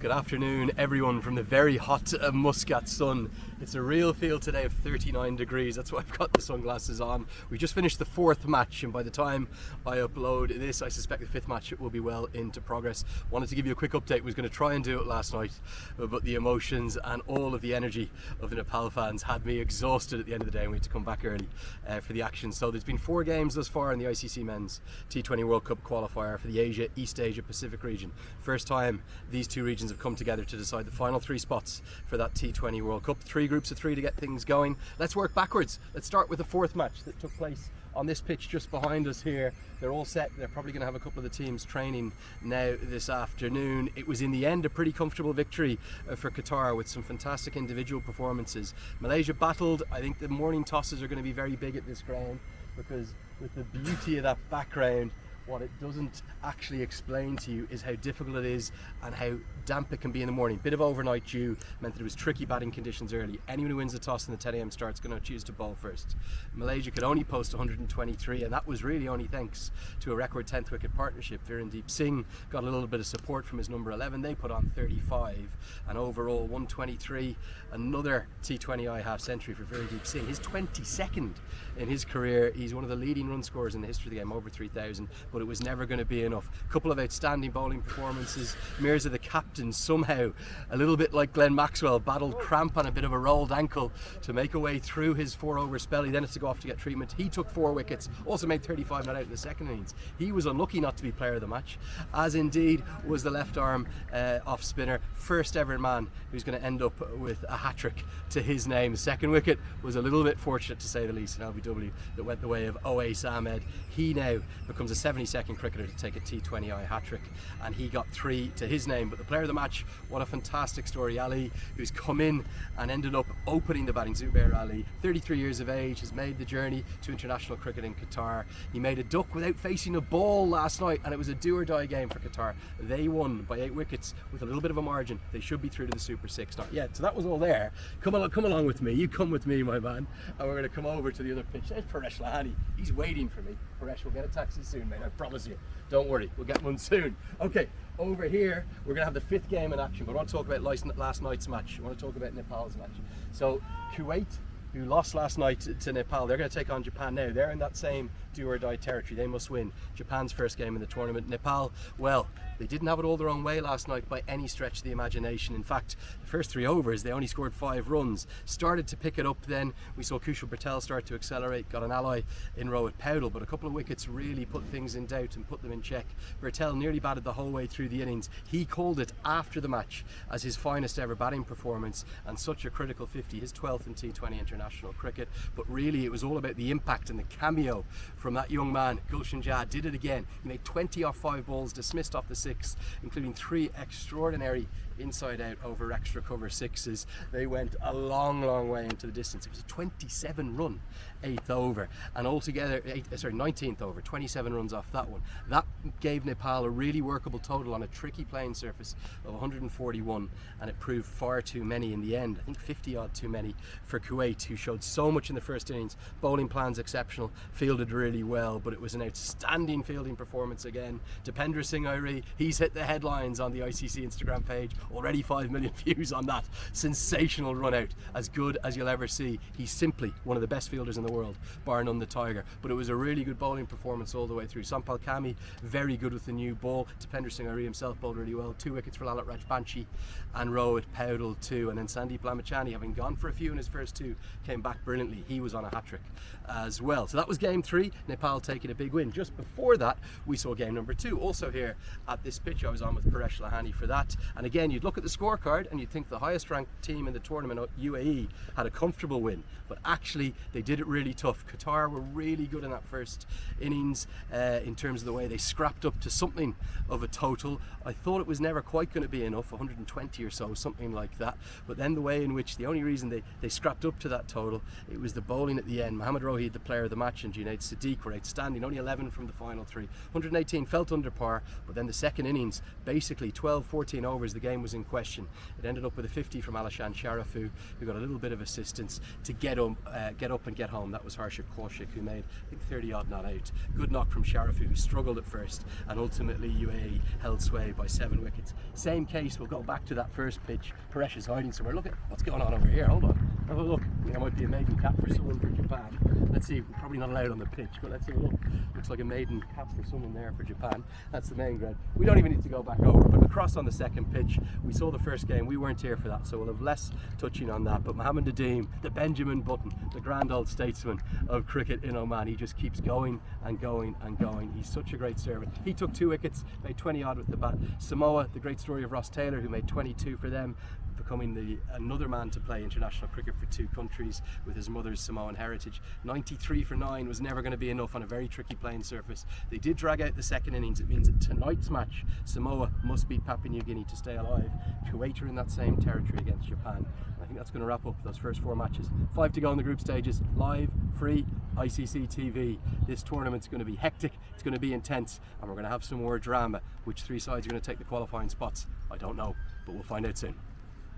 Good afternoon everyone from the very hot Muscat sun. It's a real feel today of 39 degrees, that's why I've got the sunglasses on. We just finished the fourth match and by the time I upload this I suspect the fifth match will be well into progress. Wanted to give you a quick update, was going to try and do it last night but the emotions and all of the energy of the Nepal fans had me exhausted at the end of the day and we had to come back early for the action. So there's been 4 games thus far in the ICC Men's T20 World Cup qualifier for the Asia, East Asia, Pacific region. First time these two regions have come together to decide the final 3 spots for that T20 World Cup. 3 groups of 3 to get things going. Let's work backwards. Let's start with the 4th match that took place on this pitch just behind us here. They're all set. They're probably going to have a couple of the teams training now this afternoon. It was in the end a pretty comfortable victory for Qatar with some fantastic individual performances. Malaysia battled. I think the morning tosses are going to be very big at this ground because with the beauty of that background, what it doesn't actually explain to you is how difficult it is and how damp it can be in the morning. Bit of overnight dew meant that it was tricky batting conditions early. Anyone who wins the toss in the 10 AM start is going to choose to bowl first. Malaysia could only post 123 and that was really only thanks to a record 10th wicket partnership. Virendeep Singh got a little bit of support from his number 11. They put on 35 and overall 123. Another T20I half century for Virendeep Singh. His 22nd in his career. He's one of the leading run scorers in the history of the game, over 3,000, but it was never going to be enough. A couple of outstanding bowling performances. Mirza, the captain, somehow a little bit like Glenn Maxwell, battled cramp and a bit of a rolled ankle to make a way through his 4-over spell. He then had to go off to get treatment. He took 4 wickets, also made 35 not out in the second innings. He was unlucky not to be player of the match, as indeed was the left arm off spinner, first ever man who's going to end up with a hat-trick to his name. The second wicket was a little bit fortunate to say the least in LBW, that went the way of Owais Ahmed. He now becomes a 72nd cricketer to take a T20I hat-trick and he got 3 to his name. But the player of the match, what a fantastic story. Ali, who's come in and ended up opening the batting. Zubair Ali, 33 years of age, has made the journey to international cricket in Qatar. He made a duck without facing a ball last night and it was a do or die game for Qatar. They won by 8 wickets with a little bit of a margin. They should be through to the Super 6, not yet. So that was all there. Come along with me, you come with me my man, and we're going to come over to the other pitch. There's Paresh Lahani, he's waiting for me. Paresh, we'll get a taxi soon mate, I promise you. Don't worry, we'll get one soon. Okay, over here we're going to have the 5th game in action, but I want to talk about last night's match. I want to talk about Nepal's match. So Kuwait, who lost last night to Nepal, they're going to take on Japan now. They're in that same do or die territory. They must win Japan's first game in the tournament. Nepal, well, they didn't have it all their own way last night by any stretch of the imagination. In fact, the first 3 overs they only scored 5 runs. Started to pick it up then. We saw Kushal Bhurtel start to accelerate, got an ally in Rohid, but a couple of wickets really put things in doubt and put them in check. Bhurtel nearly batted the whole way through the innings. He called it after the match as his finest ever batting performance and such a critical 50, his 12th in T20 international cricket. But really it was all about the impact and the cameo from that young man. Gulshan Jah did it again. He made 20 off 5 balls, dismissed off the 6, including 3 extraordinary inside out over extra cover 6s. They went a long way into the distance. It was a 27 run 8th over and altogether 19th over, 27 runs off that one. That gave Nepal a really workable total on a tricky playing surface of 141 and it proved far too many in the end. I think 50 odd too many for Kuwait, who showed so much in the first innings. Bowling plans exceptional, fielded really well, but it was an outstanding fielding performance again. Dipendra Singh Airi, he's hit the headlines on the ICC Instagram page. Already 5 million views on that. Sensational run out, as good as you'll ever see. He's simply one of the best fielders in the world, bar none the Tiger. But it was a really good bowling performance all the way through. Sampal Kami, very good with the new ball. Dipendra Singh Airi himself bowled really well. 2 wickets for Lalit Rajbanshi and Rohid Powdell 2. And then Sandeep Lamachani, having gone for a few in his first 2, came back brilliantly. He was on a hat-trick as well. So that was game 3, Nepal taking a big win. Just before that, we saw game number 2, also here at this pitch. I was on with Paresh Lahani for that. And again, you'd look at the scorecard and you'd think the highest ranked team in the tournament, UAE, had a comfortable win, but actually they did it really tough. Qatar were really good in that first innings in terms of the way they scrapped up to something of a total. I thought it was never quite going to be enough, 120 or so, something like that, but then the way in which the only reason they scrapped up to that total. It was the bowling at the end. Mohammad Rohid, the player of the match, and Junaid Sadiq were outstanding. Only 11 from the final 3. 118 felt under par, but then the second innings, basically 12-14 overs, the game was in question. It ended up with a 50 from Alishan Sharafu, who got a little bit of assistance to get up and get home. That was Harshit Kaushik, who made, I think, 30 odd not out. Good knock from Sharafu, who struggled at first, and ultimately UAE held sway by 7 wickets. Same case, we'll go back to that first pitch. Paresh is hiding somewhere. Look at what's going on over here. Hold on. Have a look. There might be a maiden cap for someone for Japan. Let's see. We're probably not allowed on the pitch, but let's have a look. Looks like a maiden cap for someone there for Japan. That's the main ground. We don't even need to go back over, but across on the second pitch, we saw the first game. We weren't here for that, so we'll have less touching on that. But Mohammed Nadeem, the Benjamin Button, the grand old statesman of cricket in Oman, he just keeps going and going and going. He's such a great servant. He took 2 wickets, made 20 odd with the bat. Samoa, the great story of Ross Taylor, who made 22 for them, becoming another man to play international cricket for 2 countries with his mother's Samoan heritage. 93 for 9 was never going to be enough on a very tricky playing surface. They did drag out the second innings. It means that tonight's match, Samoa must beat Papua New Guinea to stay alive. Kuwait are in that same territory against Japan. And I think that's going to wrap up those first 4 matches. 5 to go in the group stages, live, free, ICC TV. This tournament's going to be hectic, it's going to be intense, and we're going to have some more drama. Which 3 sides are going to take the qualifying spots, I don't know, but we'll find out soon.